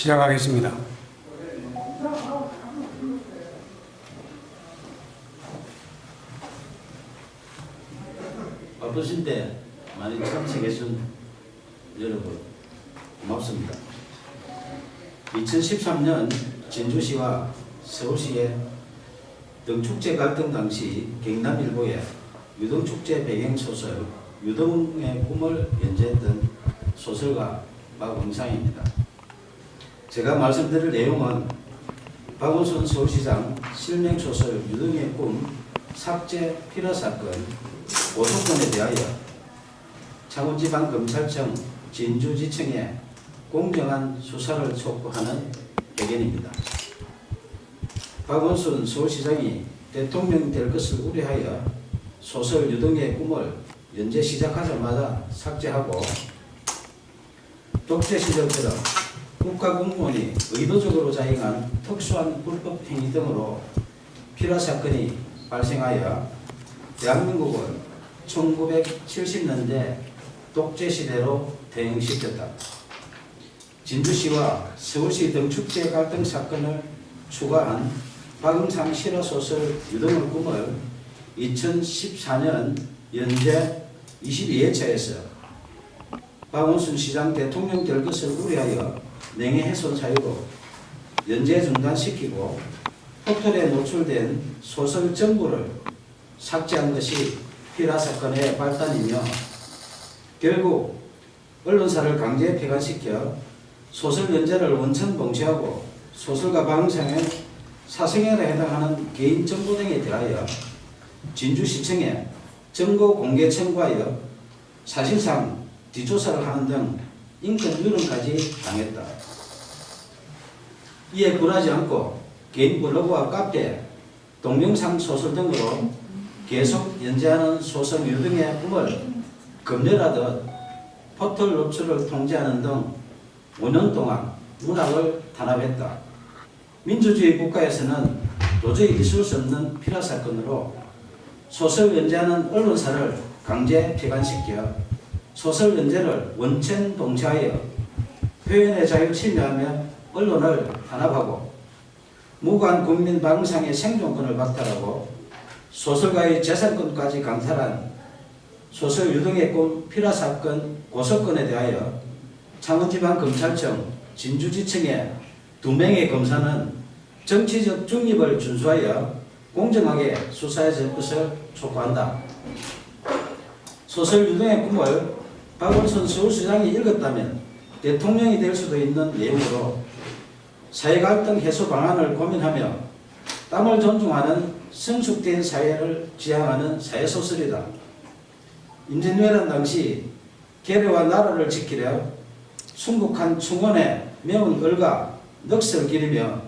시작하겠습니다. 바쁘신데 많이 참석해준 여러분 고맙습니다. 2013년 진주시와 서울시의 등축제 갈등 당시 경남일보에 유등축제 배경소설 유등의 꿈을 연재했던 소설가 박응상입니다. 제가 말씀드릴 내용은 박원순 서울시장 실명소설 유등의 꿈 삭제 필화 사건 고소건에 대하여 창원지방검찰청 진주지청에 공정한 수사를 촉구하는 배경입니다. 박원순 서울시장이 대통령 될 것을 우려하여 소설 유등의 꿈을 연재 시작하자마자 삭제하고 독재 시절처럼 국가공무원이 의도적으로 자행한 특수한 불법 행위 등으로 필화 사건이 발생하여 대한민국을 1970년대 독재 시대로 퇴행시켰다. 진주시와 서울시 등축제 갈등 사건을 추가한 박응상 실화소설 유등의 꿈을 2014년 연재 22회차에서 박원순 시장 대통령 될 것을 우려하여 명예훼손 사유로 연재 중단시키고 포털에 노출된 소설 전부를 삭제한 것이 필화 사건의 발단이며 결국 언론사를 강제 폐간시켜 소설 연재를 원천 봉쇄하고 소설가 박응상의 사생활에 해당하는 개인 정보 등에 대하여 진주시청에 정보 공개 청구하여 사실상 뒷조사를 하는 등 인권 유린까지 당했다. 이에 굴하지 않고 개인 블로그와 카페, 동영상 소설 등으로 계속 연재하는 소설 유등의 꿈을 검열하듯 포털 노출을 통제하는 등 5년 동안 문학을 탄압했다. 민주주의 국가에서는 도저히 있을 수 없는 필화 사건으로 소설 연재하는 언론사를 강제 폐간시켜 소설 연재를 원천 봉쇄하여 표현의 자유 침해하며 언론을 탄압하고 무고한 국민 박응상의 생존권을 박탈하고 소설가의 재산권까지 강탈한 소설 유등의 꿈 필화 사건 고소건에 대하여 창원지방검찰청 진주지청의 2명의 검사는 정치적 중립을 준수하여 공정하게 수사해 줄 것을 촉구한다. 소설 유등의 꿈을 박원순 서울시장이 읽었다면 대통령이 될 수도 있는 내용으로 사회갈등 해소 방안을 고민하며 땀을 존중하는 성숙된 사회를 지향하는 사회소설이다. 임진왜란 당시 계례와 나라를 지키려 순국한 충원에 매운 얼과 넋을 기리며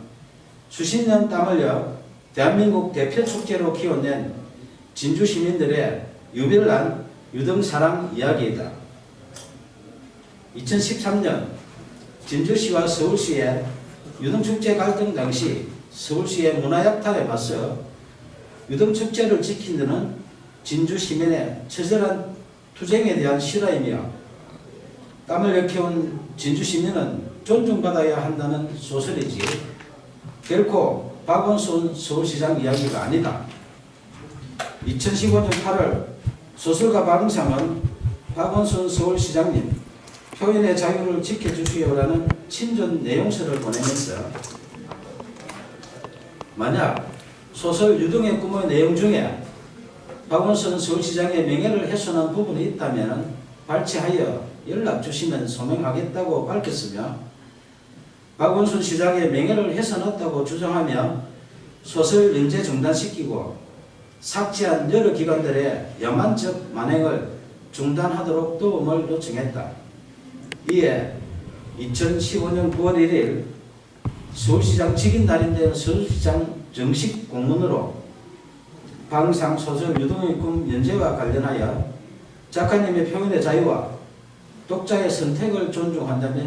수십 년 땀 흘려 대한민국 대표 축제로 키워낸 진주 시민들의 유별난 유등사랑 이야기이다. 2013년 진주시와 서울시의 유등축제 갈등 당시 서울시의 문화약탈에 맞서 유등축제를 지킨 데는 진주 시민의 처절한 투쟁에 대한 실화이며 땀을 일깨운 진주 시민은 존중받아야 한다는 소설이지 결코 박원순 서울시장 이야기가 아니다. 2015년 8월 소설가 박응상은 박원순 서울시장님 표현의 자유를 지켜주시오라는 친전 내용서를 보내면서 만약 소설 유등의 꿈의 내용 중에 박원순 서울시장의 명예를 훼손한 부분이 있다면 발췌하여 연락 주시면 소명하겠다고 밝혔으며 박원순 시장의 명예를 훼손했다고 주장하며 소설 연재 중단시키고 삭제한 여러 기관들의 야만적 만행을 중단하도록 도움을 요청했다. 이에 2015년 9월 1일 서울시장 직인 날인데 서울시장 정식 공문으로 박응상 소설 유등의 꿈 연재와 관련하여 작가님의 표현의 자유와 독자의 선택을 존중한다며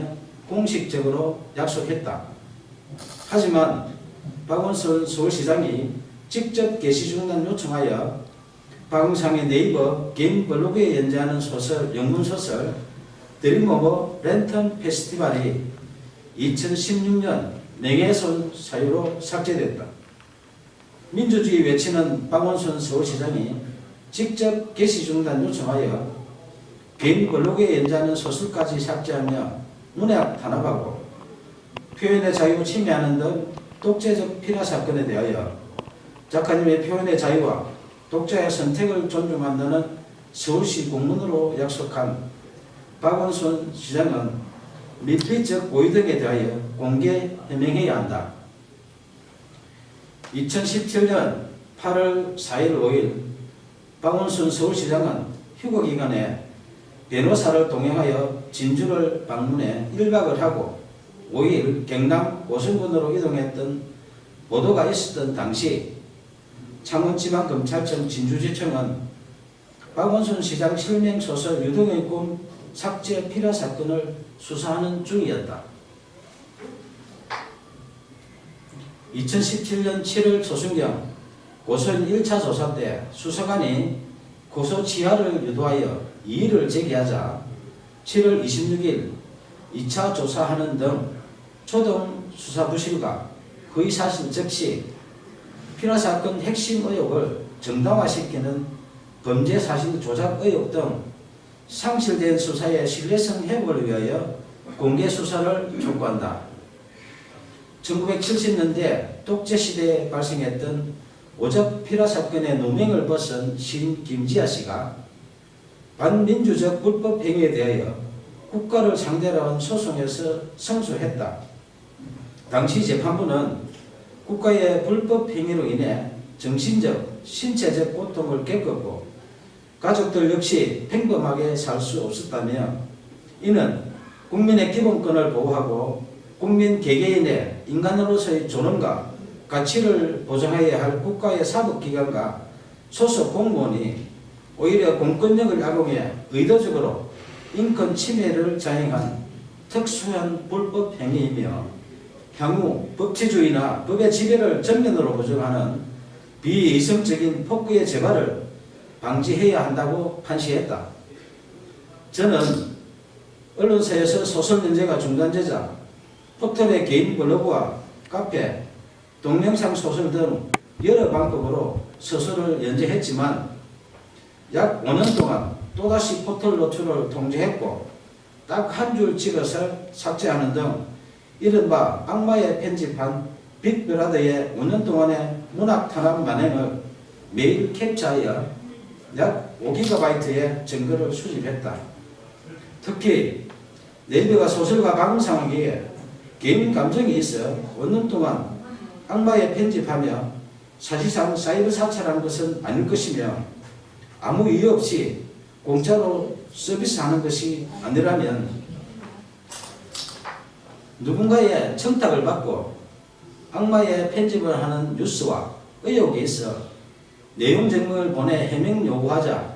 공식적으로 약속했다. 하지만 박원순 서울시장이 직접 게시 중단 요청하여 박응상의 네이버 개인 블로그에 연재하는 소설, 영문소설 드림오버 랜턴 페스티벌이 2016년 명예훼손 사유로 삭제됐다. 민주주의 외치는 박원순 서울시장이 직접 게시 중단 요청하여 개인 블로그에 연재하는 소설까지 삭제하며 문학 탄압하고 표현의 자유 침해하는 등 독재적 피라 사건에 대하여 작가님의 표현의 자유와 독자의 선택을 존중한다는 서울시 공문으로 약속한 박원순 시장은 밀폐적 고의 등에 대하여 공개 해명해야 한다. 2017년 8월 4일 5일 박원순 서울시장은 휴거 기간에 변호사를 동행하여 진주를 방문해 1박을 하고 5일 경남 오송군으로 이동했던 보도가 있었던 당시 창원지방검찰청 진주지청은 박원순 시장 실명소설 유동의 꿈 삭제 피라 사건을 수사하는 중이었다. 2017년 7월 초순경 고소인 1차 조사 때 수사관이 고소 취하를 유도하여 이의를 제기하자 7월 26일 2차 조사하는 등 초동 수사 부실과 허위사실 적시, 피라사건 핵심 의혹을 정당화시키는 범죄사실 조작 의혹 등 상실된 수사의 신뢰성 회복을 위하여 공개 수사를 촉구한다. 1970년대 독재시대에 발생했던 오적 피라사건의 누명을 벗은 시인 김지아 씨가 반민주적 불법 행위에 대하여 국가를 상대로 한 소송에서 승소했다. 당시 재판부는 국가의 불법 행위로 인해 정신적, 신체적 고통을 겪었고 가족들 역시 평범하게 살 수 없었다며 이는 국민의 기본권을 보호하고 국민 개개인의 인간으로서의 존엄과 가치를 보장해야 할 국가의 사법기관과 소속 공무원이 오히려 공권력을 악용해 의도적으로 인권 침해를 자행한 특수한 불법 행위이며 향후 법치주의나 법의 지배를 정면으로 부정하는 비이성적인 폭구의 재발을 방지해야 한다고 판시했다. 저는 언론사에서 소설 연재가 중단되자 포털의 개인 블로그와 카페, 동영상 소설 등 여러 방법으로 소설을 연재했지만 약 5년 동안 또다시 포털 노출을 통제했고 딱 한 줄 찍어서 삭제하는 등 이른바 악마의 편집한 빅브라더의 5년 동안의 문학 탄압 만행을 매일 캡처하여 약 5GB의 증거를 수집했다. 특히 네이버가 소설가 방송하기에 개인 감정이 있어 5년 동안 악마의 편집하며 사실상 사이버 사찰한 것은 아닐 것이며 아무 이유 없이 공짜로 서비스하는 것이 아니라면 누군가의 청탁을 받고 악마의 편집을 하는 뉴스와 의혹이 있어 내용 증명을 보내 해명 요구하자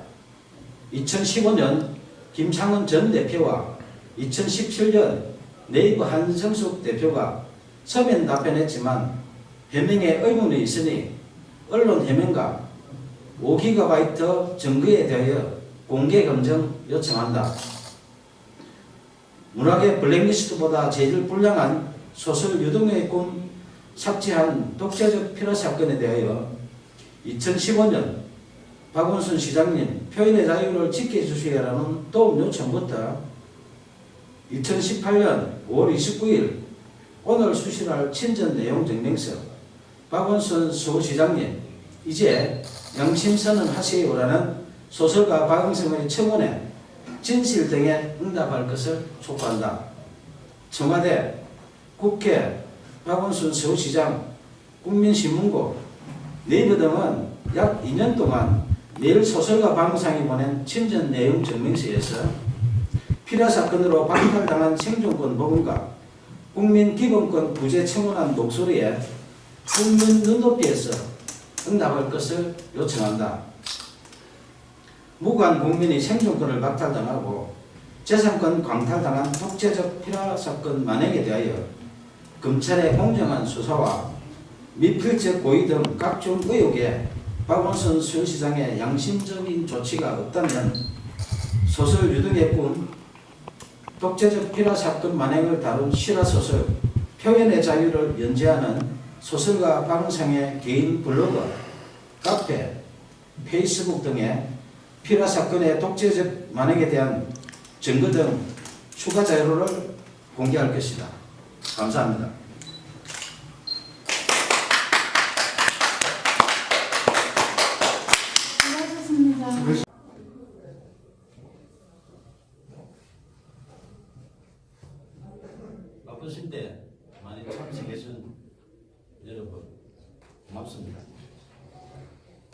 2015년 김창원 전 대표와 2017년 네이버 한성숙 대표가 서면 답변했지만 해명에 의문이 있으니 언론 해명과 5GB 증거에 대하여 공개 검증 요청한다. 문학의 블랙리스트보다 재질 불량한 소설 유동의 꿈 삭제한 독재적 피라 사건에 대하여 2015년 박원순 시장님 표현의 자유를 지켜주시라는 도움 요청부터 2018년 5월 29일 오늘 수신할 친전 내용 증명서 박원순 서울시장님 이제 양심선언 하세요라는 소설가 박응성의 청원에 진실 등에 응답할 것을 촉구한다. 청와대, 국회, 박원순 서울시장, 국민신문고, 네이버 등은 약 2년 동안 매일 소설가 박응성이 보낸 친전 내용 증명서에서 피라 사건으로 박탈당한 생존권 복원과 국민 기본권 부재 청원한 목소리에 국민 눈높이에서 응답할 것을 요청한다. 무관 국민이 생존권을 박탈당하고 재산권 강탈당한 독재적 피라 사건 만행에 대하여 검찰의 공정한 수사와 미필적 고의 등 각종 의혹에 박원순 서울시장의 양심적인 조치가 없다면 소설 유등의 꿈 독재적 피라 사건 만행을 다룬 실화소설 표현의 자유를 연재하는 소설가 박은상의 개인 블로그, 카페, 페이스북 등에 피라 사건의 독재적 만행에 대한 증거 등 추가 자료를 공개할 것이다. 감사합니다. 수고하셨습니다. 바쁘신데 많이 참석해준 여러분 고맙습니다.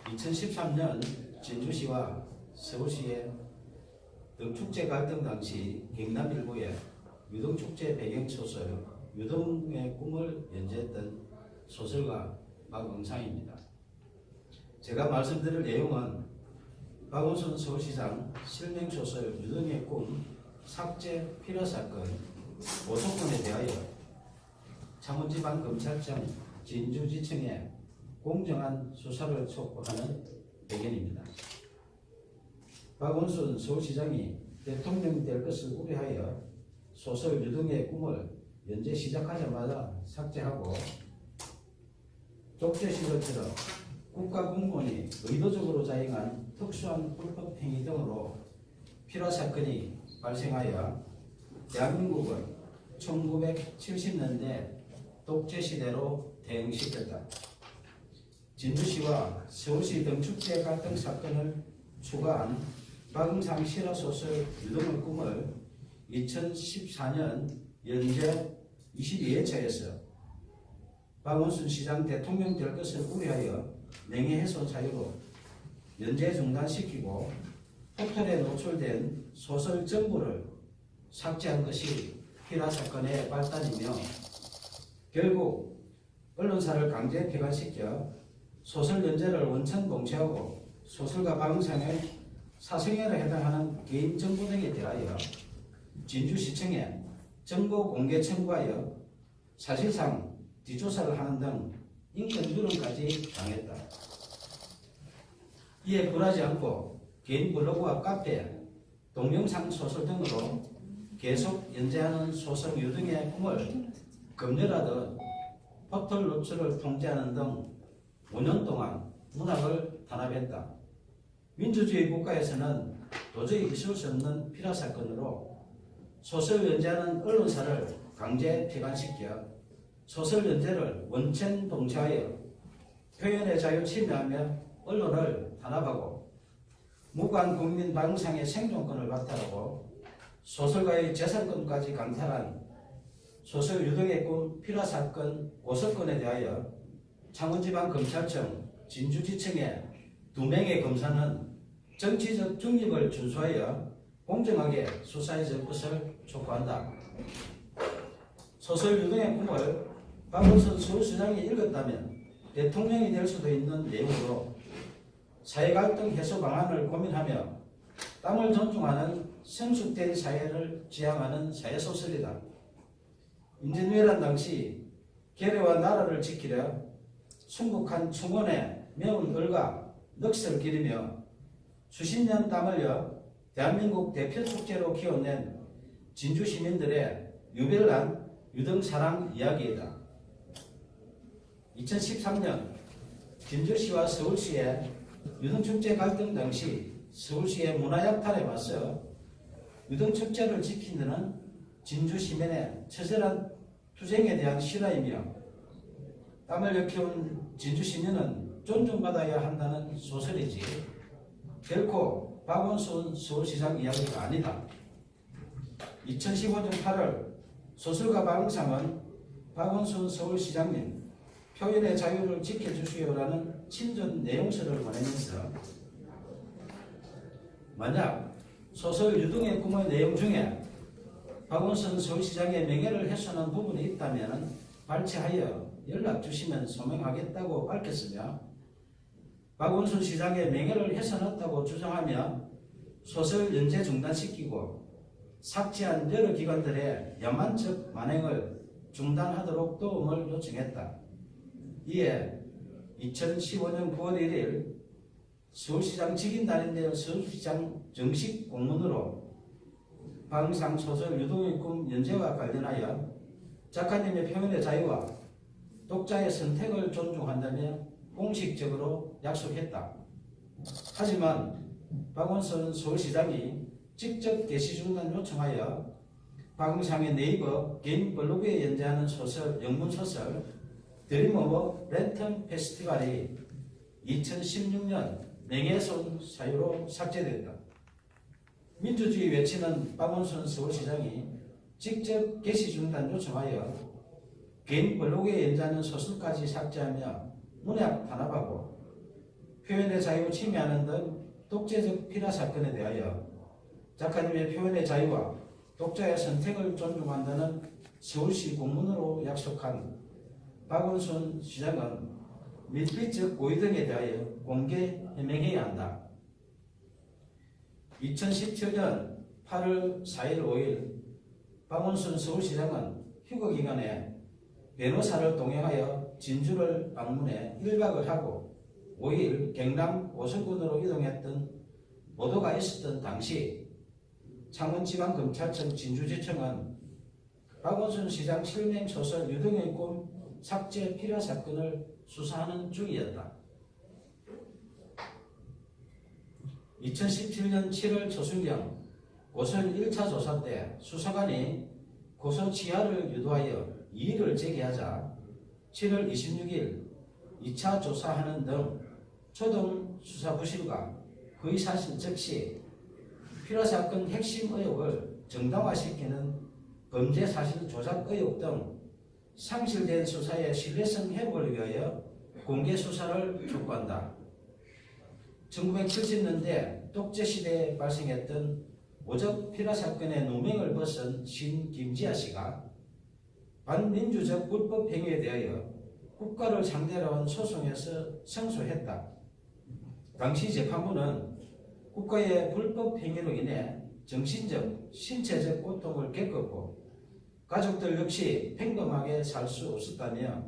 2013년 진주시와 서울시의 등축제 갈등 당시 경남일보의 유등축제 배경소설 유등의 꿈을 연재했던 소설가 박응상입니다. 제가 말씀드릴 내용은 박원순 서울시장 실명소설 유등의 꿈 삭제 필요 사건 오속건에 대하여 창원지방검찰청 진주지청에 공정한 수사를 촉구하는 배경입니다. 박원순 서울시장이 대통령이 될 것을 우려하여 소설 유등의 꿈을 연재 시작하자마자 삭제하고 독재 시절처럼 국가공무원이 의도적으로 자행한 특수한 불법 행위 등으로 필화 사건이 발생하여 대한민국을 1970년대 독재 시대로 대응시켰다. 진주시와 서울시 등축제 갈등 사건을 추가한 박응상 실화소설 유등의 꿈을 2014년 연재 22회차에서 박원순 시장 대통령 될 것을 우려하여 명예훼손 사유로 연재 중단시키고 포털에 노출된 소설 전부를 삭제한 것이 필화 사건의 발단이며 결국 언론사를 강제 폐간시켜 소설 연재를 원천 봉쇄하고 소설가 박응상의 사생활에 해당하는 개인 정보 등에 대하여 진주시청에 정보 공개 청구하여 사실상 뒷조사를 하는 등 인권 누름까지 당했다. 이에 굴하지 않고 개인 블로그와 카페, 동영상 소설 등으로 계속 연재하는 소설 유등의 꿈을 검열하듯 포털 노출을 통제하는 등 5년 동안 문학을 탄압했다. 민주주의 국가에서는 도저히 있을 수 없는 필화 사건으로 소설 연재하는 언론사를 강제 폐간시켜 소설 연재를 원천 봉쇄하여 표현의 자유 침해하며 언론을 탄압하고 무관 국민 박응상의 생존권을 박탈하고 소설가의 재산권까지 강탈한 소설 유등의 꿈 필화 사건 오석건에 대하여 창원지방검찰청 진주지청의 2명의 검사는 정치적 중립을 준수하여 공정하게 수사해 줄 것을 촉구한다. 소설 유등의 꿈을 박원순 서울시장이 읽었다면 대통령이 될 수도 있는 내용으로 사회갈등 해소 방안을 고민하며 땀을 존중하는 성숙된 사회를 지향하는 사회소설이다. 임진왜란 당시 계례와 나라를 지키려 순국한 충원에 매운 을과 넋을 기리며 수십 년 땀 흘려 대한민국 대표 축제로 키워낸 진주 시민들의 유별난 유등 사랑 이야기이다. 2013년 진주시와 서울시의 유등축제 갈등 당시 서울시의 문화약탈에 맞서 유등축제를 지키는 진주 시민의 처절한 투쟁에 대한 실화이며 땀을 흘려키운 진주 시민은 존중받아야 한다는 소설이지 결코 박원순 서울시장 이야기가 아니다. 2015년 8월 소설가 박응상은 박원순 서울시장님 표현의 자유를 지켜주시오라는 친전 내용서를 보내면서 만약 소설 유등의 꿈의 내용 중에 박원순 서울시장의 명예를 훼손한 부분이 있다면 발췌하여 연락 주시면 소명하겠다고 밝혔으며 박원순 시장의 명예를 훼손했다고 주장하며 소설 연재 중단시키고 삭제한 여러 기관들의 야만적 만행을 중단하도록 도움을 요청했다. 이에 2015년 9월 1일 서울시장 직인날인데 서울시장 정식 공문으로 방상 소설 유동의 꿈 연재와 관련하여 작가님의 표현의 자유와 독자의 선택을 존중한다며 공식적으로 약속했다. 하지만 박원순 서울시장이 직접 게시 중단 요청하여 방상의 네이버 개인 블로그에 연재하는 소설, 영문소설 드림 오브 랜턴 페스티벌이 2016년 명예훼손 사유로 삭제됐다. 민주주의 외치는 박원순 서울시장이 직접 게시 중단 요청하여 개인 블로그에 연재하는 소설까지 삭제하며 문학 탄압하고 표현의 자유 침해하는 등 독재적 피라 사건에 대하여 작가님의 표현의 자유와 독자의 선택을 존중한다는 서울시 공문으로 약속한 박원순 시장은 밀필적 고의 등에 대하여 공개 해명해야 한다. 2017년 8월 4일 5일 박원순 서울시장은 휴거 기간에 변호사를 동행하여 진주를 방문해 1박을 하고 5일 경남 오성군으로 이동했던 보도가 있었던 당시 창원지방검찰청 진주지청은 박원순 시장 실명 소설 유동의 꿈 삭제 필요 사건을 수사하는 중이었다. 2017년 7월 초순경 고선 1차 조사 때 수사관이 고소 취하를 유도하여 이의를 제기하자 7월 26일 2차 조사하는 등 초동 수사 부실과 거의 사실 즉시 필요 사건 핵심 의혹을 정당화시키는 범죄 사실 조작 의혹 등 상실된 수사의 신뢰성 회복을 위하여 공개 수사를 촉구한다. 1970년대 독재시대에 발생했던 오적 필화 사건의 누명을 벗은 신 김지아 씨가 반민주적 불법 행위에 대하여 국가를 상대로 한 소송에서胜訴했다. 당시 재판부는 국가의 불법 행위로 인해 정신적, 신체적 고통을 겪었고 가족들 역시 평범하게 살 수 없었다며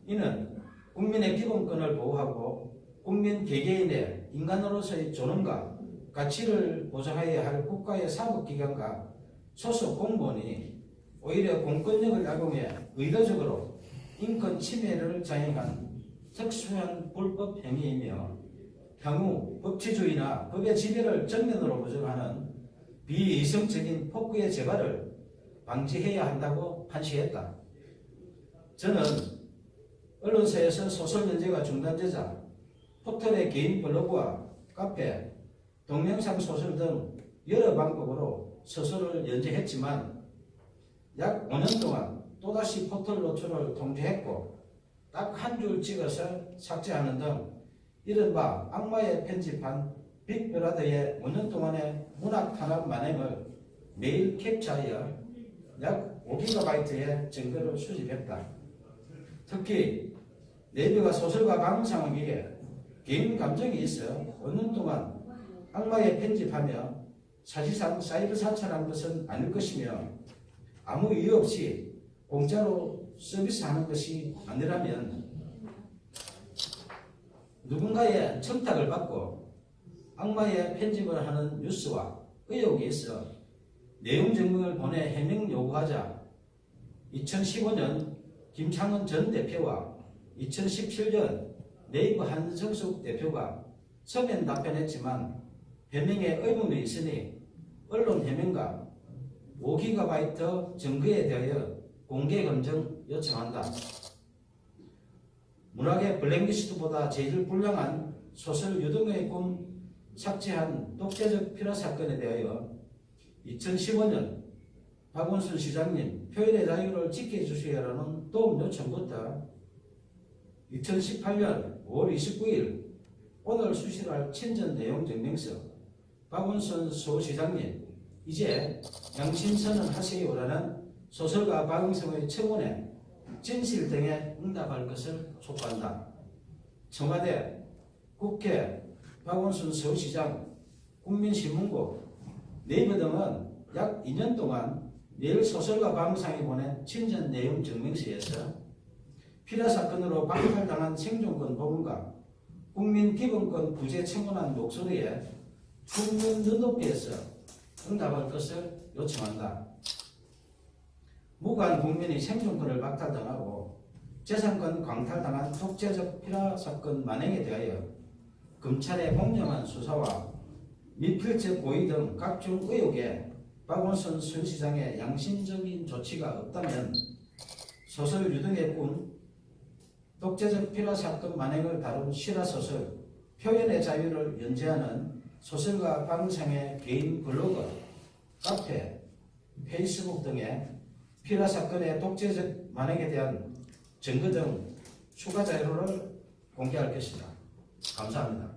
이는 국민의 기본권을 보호하고 국민 개개인의 인간으로서의 존엄과 가치를 보장해야 할 국가의 사법기관과 소속 공무원이 오히려 공권력을 악용해 의도적으로 인권 침해를 자행한 특수한 불법 행위이며 향후 법치주의나 법의 지배를 정면으로 부정하는 비이성적인 폭구의 재발을 방지해야 한다고 판시했다. 저는 언론사에서 소설 연재가 중단되자 포털의 개인 블로그와 카페, 동영상 소설 등 여러 방법으로 소설을 연재했지만 약 5년 동안 또다시 포털 노출을 통제했고 딱 한 줄 찍어서 삭제하는 등 이른바 악마의 편집한 빅브라더의 5년 동안의 문학 탄압 만행을 매일 캡처하여 약 5GB의 증거를 수집했다. 특히 네이버가 소설가 방상에게 개인 감정이 있어 5년 동안 악마의 편집하며 사실상 사이버 사찰한 것은 아닐 것이며 아무 이유 없이 공짜로 서비스하는 것이 아니라면 누군가의 청탁을 받고 악마의 편집을 하는 뉴스와 의혹이 있어 내용 증명을 보내 해명 요구하자 2015년 김창원 전 대표와 2017년 네이버 한성숙 대표가 서면 답변했지만 해명에 의문이 있으니 언론 해명과 5GB 증거에 대하여 공개 검증 요청한다. 문학의 블랙리스트보다 제일 불량한 소설 유동의 꿈 삭제한 독재적 필화 사건에 대하여 2015년 박원순 시장님 표현의 자유를 지켜주시라는 도움 요청부터 2018년 5월 29일 오늘 수시할 친전 내용 증명서 박원순 서울시장님 이제 양심선언 하세요라는 소설가 박응성의 청원에 진실 등에 응답할 것을 촉구한다. 청와대, 국회, 박원순 서울시장, 국민신문고, 네이버 등은 약 2년 동안 매일 소설가 박응성이 보낸 친전 내용 증명서에서 필화 사건으로 박탈당한 생존권 복원과 국민 기본권 구제 청원한 목소리에 국민 눈높이에서 응답할 것을 요청한다. 무고한 국민의 생존권을 박탈당하고 재산권 광탈당한 독재적 피라 사건 만행에 대하여 검찰의 공정한 수사와 미필적 고의 등 각종 의혹에 박원순 서울시장의 양심적인 조치가 없다면 소설 유등의 꿈, 독재적 피라 사건 만행을 다룬 실화소설 표현의 자유를 연재하는 소설가 박은상의 개인 블로그, 카페, 페이스북 등에 피라 사건의 독재적 만행에 대한 증거 등 추가 자료를 공개할 것이다. 감사합니다.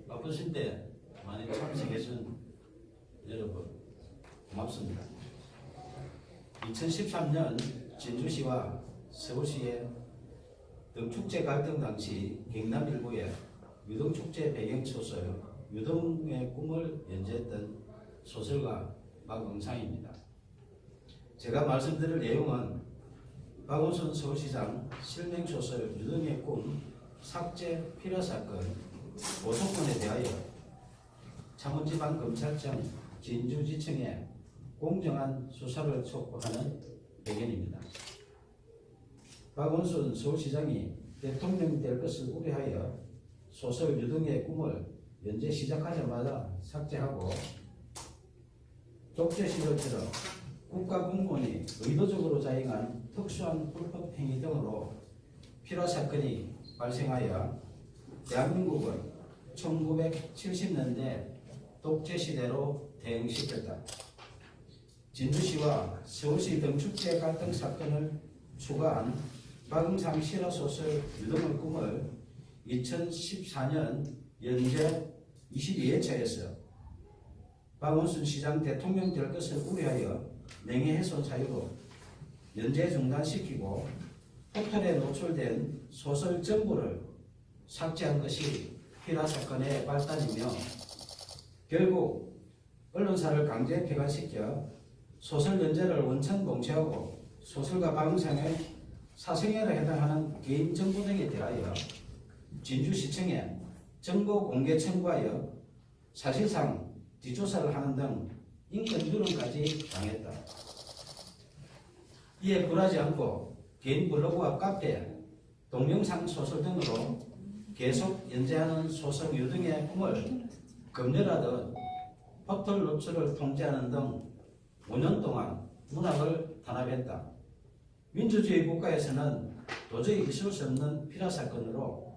바쁘신데 많이 참석해준 여러분 고맙습니다. 2013년 진주시와 서울시의 등축제 갈등 당시 경남 일부의 유등축제 배경소설 유등의 꿈을 연재했던 소설가 박응상입니다. 제가 말씀드릴 내용은 박원순 서울시장 실명소설 유등의 꿈 삭제 피라 사건 고소권에 대하여 창원지방검찰청 진주지청에 공정한 수사를 촉구하는 배경입니다. 박원순 서울시장이 대통령이 될 것을 우려하여 소설 유등의 꿈을 연재 시작하자마자 삭제하고 독재 시절처럼 국가공무원이 의도적으로 자행한 특수한 불법 행위 등으로 피라 사건이 발생하여 대한민국을 1970년대 독재 시대로 대응시켰다. 진주시와 서울시 등축제 갈등 사건을 추가한 박응상 실화소설 유등의 꿈을 2014년 연재 22회차에서 박원순 시장 대통령 될 것을 우려하여 명예훼손 사유로 연재 중단시키고 포털에 노출된 소설 전부를 삭제한 것이 피라 사건의 발단이며 결국 언론사를 강제 폐간시켜 소설 연재를 원천 봉쇄하고 소설가 박응상의 사생활에 해당하는 개인 정보 등에 대하여 진주시청에 정보 공개 청구하여 사실상 뒷조사를 하는 등 인권 유린까지 당했다. 이에 굴하지 않고 개인 블로그와 카페, 동영상 소설 등으로 계속 연재하는 소설 유등의 꿈을 검열하듯 포털 노출을 통제하는 등 5년 동안 문학을 탄압했다. 민주주의 국가에서는 도저히 있을 수 없는 피라 사건으로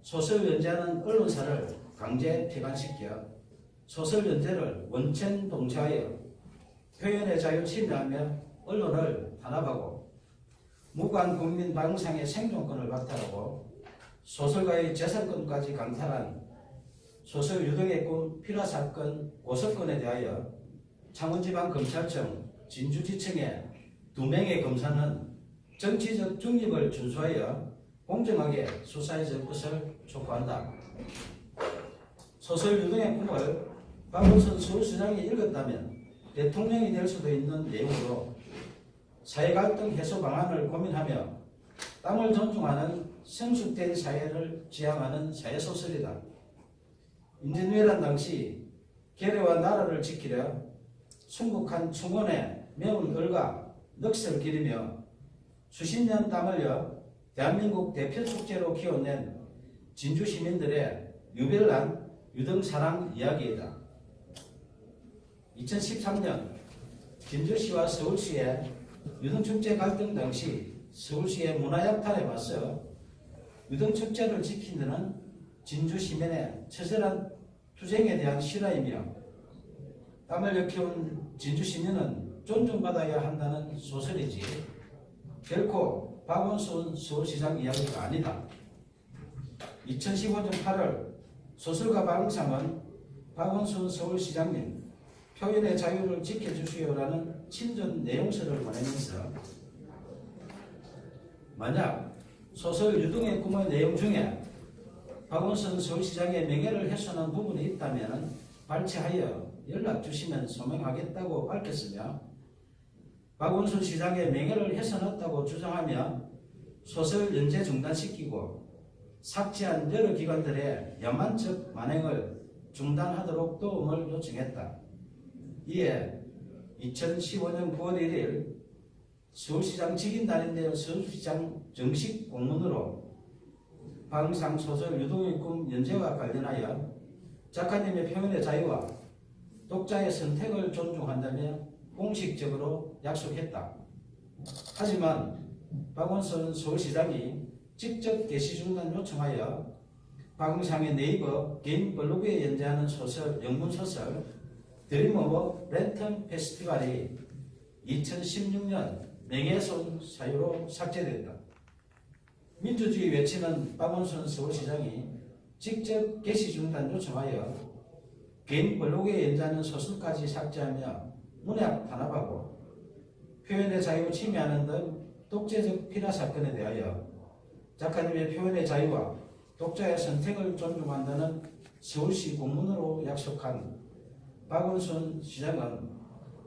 소설 연재하는 언론사를 강제 폐간시켜 소설 연재를 원천 봉쇄하여 표현의 자유 침해하며 언론을 탄압하고 무고한 국민 박응상의 생존권을 박탈하고 소설가의 재산권까지 강탈한 소설 유등의 꿈 피라 사건 고소건에 대하여 창원지방검찰청 진주지청의 2명의 검사는 정치적 중립을 준수하여 공정하게 수사해 줄 것을 촉구한다. 소설 유등의 꿈을 박원순 서울시장이 읽었다면 대통령이 될 수도 있는 내용으로 사회갈등 해소 방안을 고민하며 땀을 존중하는 성숙된 사회를 지향하는 사회소설이다. 임진왜란 당시 계례와 나라를 지키려 순국한 충원에 매운 얼과 넋을 기리며 수십 년 땀 흘려 대한민국 대표 축제로 키워낸 진주 시민들의 유별난 유등 사랑 이야기이다. 2013년 진주시와 서울시의 유등축제 갈등 당시 서울시의 문화약탈에 맞서 유등축제를 지키는 진주 시민의 처절한 투쟁에 대한 실화이며 땀을 흘려 진주 시민은 존중받아야 한다는 소설이지 결코 박원순 서울시장 이야기가 아니다. 2015년 8월 소설가 박응상은 박원순 서울시장님 표현의 자유를 지켜주시오라는 친전 내용서를 보내면서 만약 소설 유등의 꿈의 내용 중에 박원순 서울시장의 명예를 훼손한 부분이 있다면 발췌하여 연락 주시면 소명하겠다고 밝혔으며 박원순 시장의 명예를 훼손했다고 주장하며 소설 연재 중단시키고 삭제한 여러 기관들의 야만적 만행을 중단하도록 도움을 요청했다. 이에 2015년 9월 1일 서울시장 직인날인데 서울시장 정식 공문으로 박응상 소설 유동의 꿈 연재와 관련하여 작가님의 표현의 자유와 독자의 선택을 존중한다며 공식적으로 약속했다. 하지만 박원순 서울시장이 직접 게시 중단 요청하여 박응상의 네이버 개인 블로그에 연재하는 소설, 영문소설 드림 오브 랜턴 페스티벌이 2016년 명예훼손 사유로 삭제됐다. 민주주의 외치는 박원순 서울시장이 직접 게시 중단 요청하여 개인 블로그에 연재하는 소설까지 삭제하며 문학 탄압하고 표현의 자유 침해하는 등 독재적 피라 사건에 대하여 작가님의 표현의 자유와 독자의 선택을 존중한다는 서울시 공문으로 약속한 박원순 시장은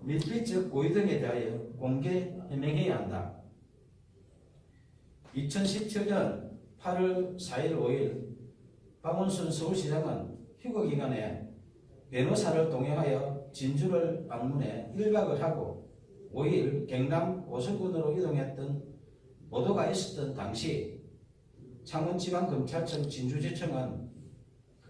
밀필적 고의 등에 대하여 공개 해명해야 한다. 2017년 8월 4일 5일 박원순 서울시장은 휴거기간에 변호사를 동행하여 진주를 방문해 1박을 하고 5일 경남 오설군으로 이동했던 보도가 있었던 당시 창원지방검찰청 진주지청은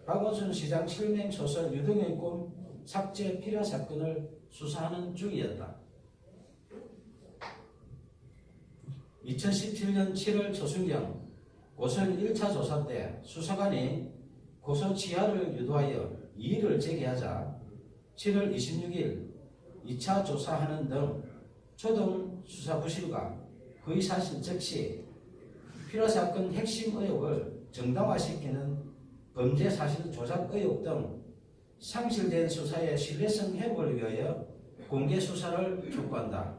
박원순 시장 실명 소설 유동의 꿈 삭제 필요 사건을 수사하는 중이었다. 2017년 7월 초순경 고소인 1차 조사 때 수사관이 고소 취하를 유도하여 이의를 제기하자 7월 26일 2차 조사하는 등 초동 수사 부실과 거의 사실 즉시 필요사건 핵심 의혹을 정당화시키는 범죄 사실 조작 의혹 등 상실된 수사의 신뢰성 회복을 위하여 공개 수사를 촉구한다.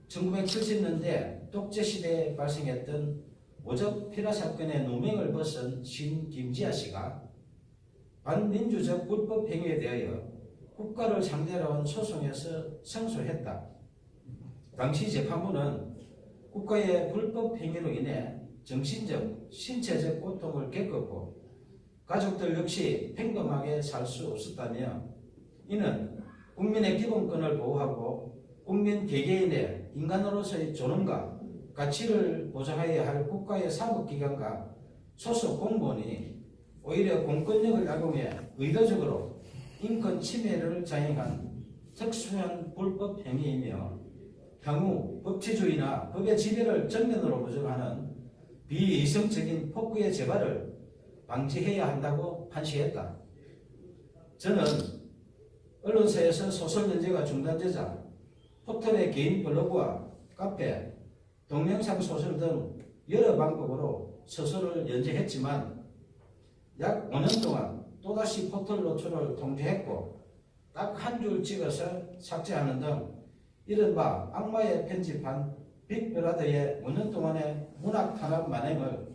1970년대 독재시대에 발생했던 오적 필요사건의 누명을 벗은 신 김지아 씨가 반민주적 불법 행위에 대하여 국가를 상대로 한 소송에서胜소했다. 당시 재판부는 국가의 불법 행위로 인해 정신적, 신체적 고통을 겪었고 가족들 역시 평범하게 살 수 없었다며 이는 국민의 기본권을 보호하고 국민 개개인의 인간으로서의 존엄과 가치를 보장해야 할 국가의 사법기관과 소속 공무원이 오히려 공권력을 악용해 의도적으로 인권 침해를 자행한 특수한 불법 행위이며 향후 법치주의나 법의 지배를 정면으로 부정하는 비이성적인 폭구의 재발을 방지해야 한다고 판시했다. 저는 언론사에서 소설 연재가 중단되자 포털의 개인 블로그와 카페, 동영상 소설 등 여러 방법으로 소설을 연재했지만 약 5년 동안 또다시 포털 노출을 통제했고 딱 한 줄 찍어서 삭제하는 등 이른바 악마의 편집한 빅브라더의 5년 동안의 문학 탄압 만행을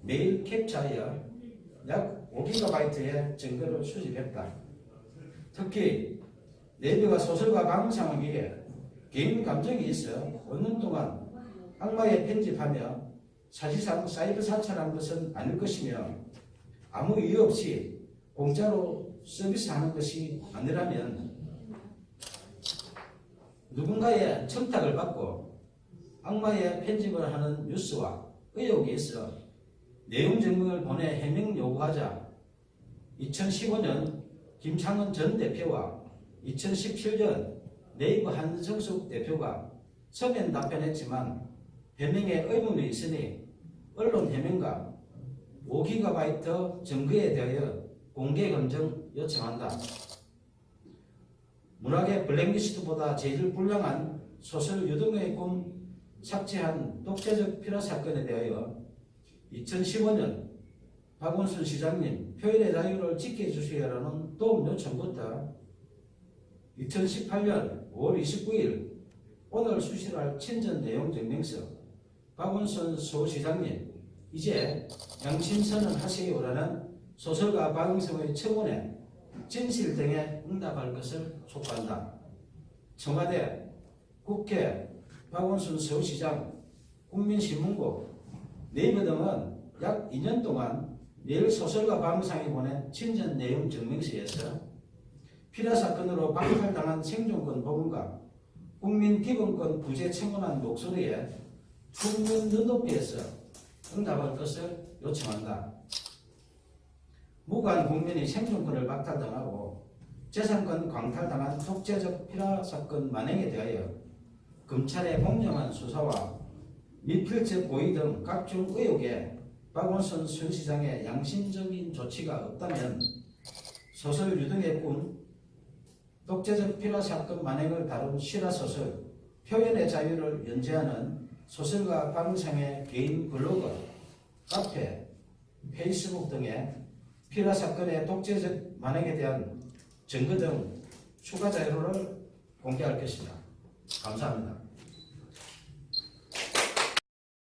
매일 캡처하여 약 5GB의 증거를 수집했다. 특히 내비가 소설가 강상에게 개인 감정이 있어 5년 동안 악마의 편집하며 사실상 사이버 사찰한 것은 아닐 것이며 아무 이유 없이 공짜로 서비스하는 것이 아니라면 누군가의 청탁을 받고 악마의 편집을 하는 뉴스와 의혹이 있어 내용 증명을 보내 해명 요구하자 2015년 김창원 전 대표와 2017년 네이버 한성숙 대표가 서면 답변했지만 해명에 의문이 있으니 언론 해명과 5GB 증거에 대하여 공개 검증 요청한다. 문학의 블랙리스트보다 제일 불량한 소설 유동의 꿈 삭제한 독재적 필요 사건에 대하여 2015년 박원순 시장님 표현의 자유를 지켜주시라는 도움 요청부터 2018년 5월 29일 오늘 수시할 친전 내용 증명서 박원순 서울시장님 이제 양심선언 하세요라는 소설가 박응성의 청원에 진실 등에 응답할 것을 촉구한다. 청와대, 국회, 박원순 서울시장 국민신문고, 네이버 등은 약 2년 동안 매일 소설가 박무상이 보낸 친전 내용 증명서에서 피라 사건으로 박탈당한 생존권 보험과 국민 기본권 부재 청원한 목소리에 충분 눈높이에서 응답할 것을 요청한다. 무관 국민이 생존권을 박탈당하고 재산권 광탈당한 독재적 피라 사건 만행에 대하여 검찰의 공정한 수사와 미필적 고의 등 각종 의혹에 박원순 수시장의 양심적인 조치가 없다면 소설 유등의 꿈, 독재적 피라 사건 만행을 다룬 실화소설 표현의 자유를 연재하는 소설가 박무상의 개인 블로그, 카페, 페이스북 등에 피라 사건의 독재적 만행에 대한 증거 등 추가 자료를 공개할 것입니다. 감사합니다.